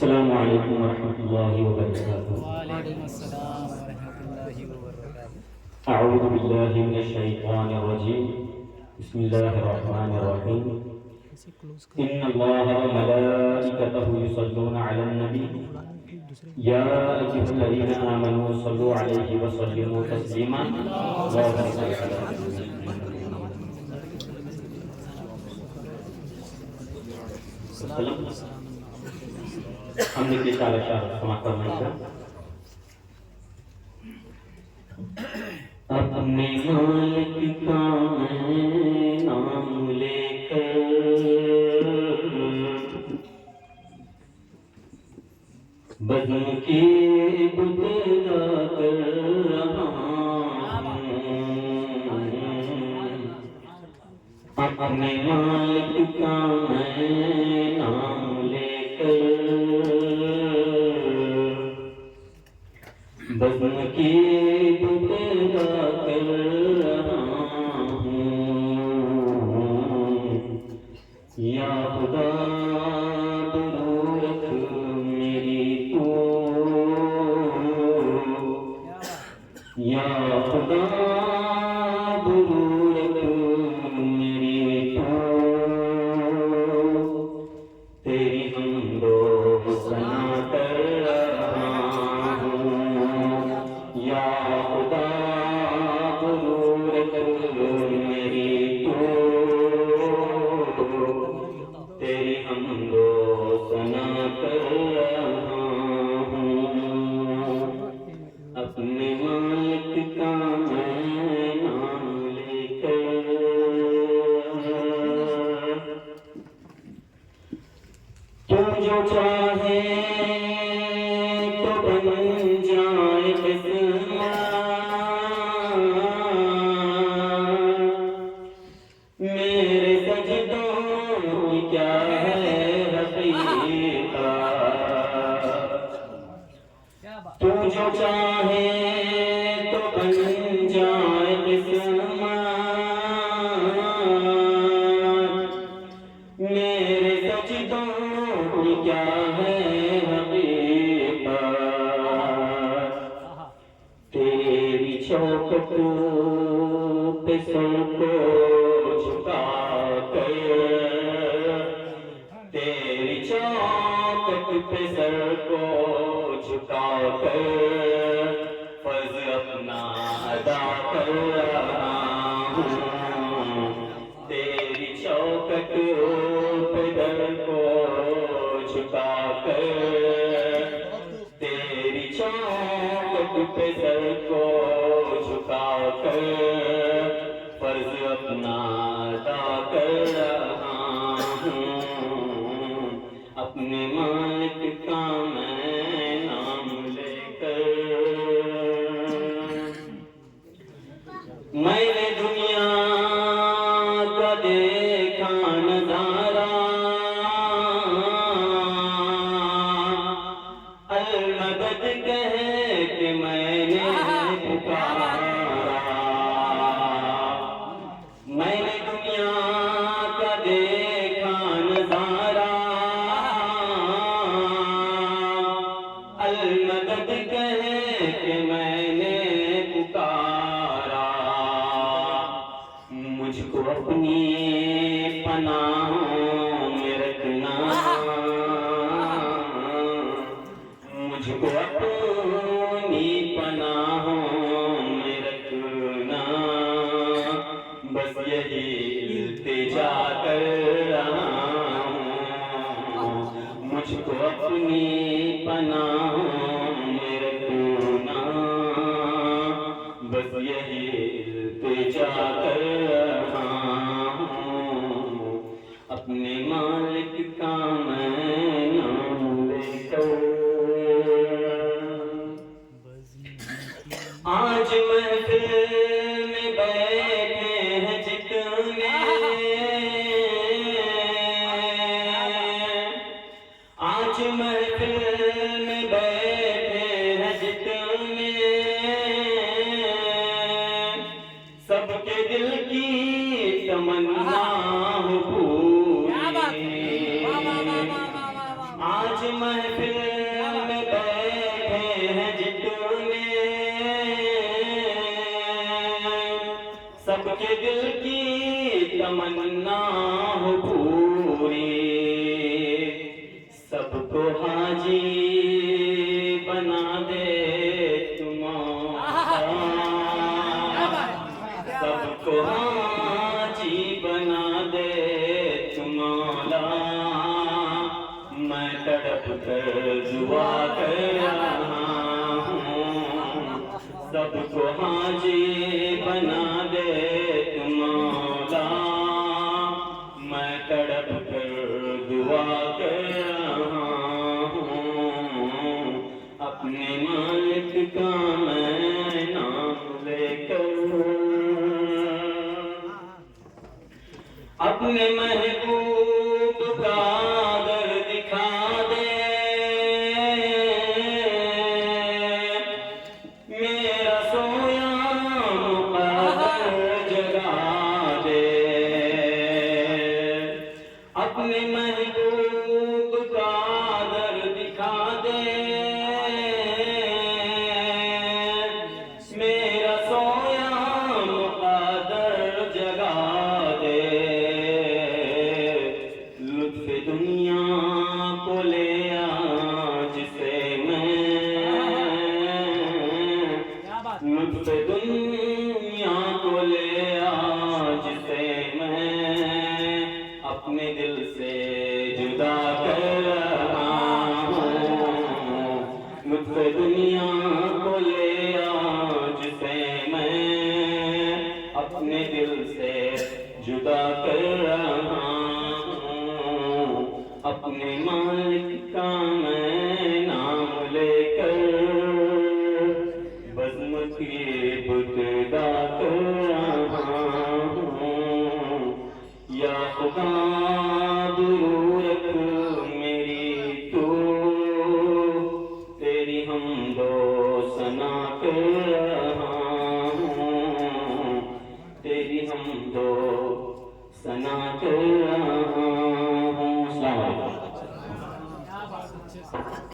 अस्सलामु अलैकुम वरहमतुल्लाहि वबरकातुहू। वालेकुम अस्सलाम वरहमतुल्लाहि वबरकातुहू। अऊज़ु बिल्लाहि मिनश शैतानिर रजीम। बिस्मिल्लाहिर रहमानिर रहीम। इसे क्लोज कर इन्नल्लाहा व मलाइकतहु युसल्लूना अलन नबी। वो बुलाने फिर दूसरे को या अय्युहल्लज़ीना आमनू सल्लु अलैहि व सल्लिमू तस्लीमा। अल्लाहुम्मा सल्लि अला वसल्लम। हमने के सारा शार समाप्त करना अपने मालिक का मैं नाम लेकर बज़्म की इब्तिदा कर रहा हूँ। अपने मालिक का मैं नाम लेकर बज़्म की इब्तिदा कर रहा हूँ। या खुदा दुरूरत मेरी तू, या खुदा दुरूरत मेरी तू, तेरी हमदो सना कर रहा हूँ। या खुदा दुरूरत मेरी तू, तेरी हमदो सना कर रहा हूँ। अपने मालिक का मैं नाम लेकर तू जो चाहे तो बन जाए किस्मत। मेरे सजदों की क्या है हकीकत। तू जो चाहे तो बन जाए किस्मत। मेरे सजदों की क्या है हकीकत। तेरी चौखट पे सर को झुका कर, तेरी चौखट पे सर को झुका कर फर्ज अपना अदा कर रहा हूँ। तेरी चौखट पे सर को झुका कर, तेरी चौखट पे सर को झुका कर फर्ज अपना अदा कर रहा हूँ। अपने मालिक का मैं नाम लेकर मैंने दुनिया का देखा नजारा, अल मदद कह के मैंने पुकारा। मैंने दुनिया का देखा नजारा, अल मदद कह के मैंने पुकारा। मुझको अपनी पनाहों में रखना, मुझको अपनी पनाहों में रखना। बस यही इल्तिजा कर रहा हूँ। मुझको अपनी पनाहों में रखना, बस यही इल्तिजा कर रहा हूँ। अपने मालिक का मैं नाम लेकर आज महफिल में बैठे हैं जितने, आज महफिल में बैठे हैं जितने, सबके दिल की तमन्ना हो पूरी। आज महफिल में बैठे हैं जितने, सबके दिल की तमन्ना हो पूरी, सबको हाजी बना दे तुम्हारा, सबको हाजी बना दे तुम्हारा। मैं तड़प कर दुआ कर रहा हूँ, सबको हाजी बना दे तुम्हारा। मैं तड़प कर दुआ कर रहा हूँ, अपने मालिक का मैं नाम लेकर, अपने महबूब का दर दिखा दे, मेरा सोया मुक़द्दर जगा दे, अपने महबूब का दर दिखा दे, मेरा सोया मुक़द्दर जगा दे। लुत्फ़ दुनिया को ले आ जिसे मैं, लुत्फ़ दुनिया को ले आ जिसे मैं अपने दिल से जुदा कर रहा हूँ। लुत्फ़ दुनिया को ले आ जिसे मैं अपने दिल से जुदा कर रहा हूँ, अपने मालिक का मैं नाम लेकर बज़्म की बुतदा कर रहा हूँ। या खुदा दूर रख मेरी तू, तेरी हमदो सना कर रहा हूँ, तेरी हमदो सना कर रहा हूँ। अस्सलाम वालेकुम।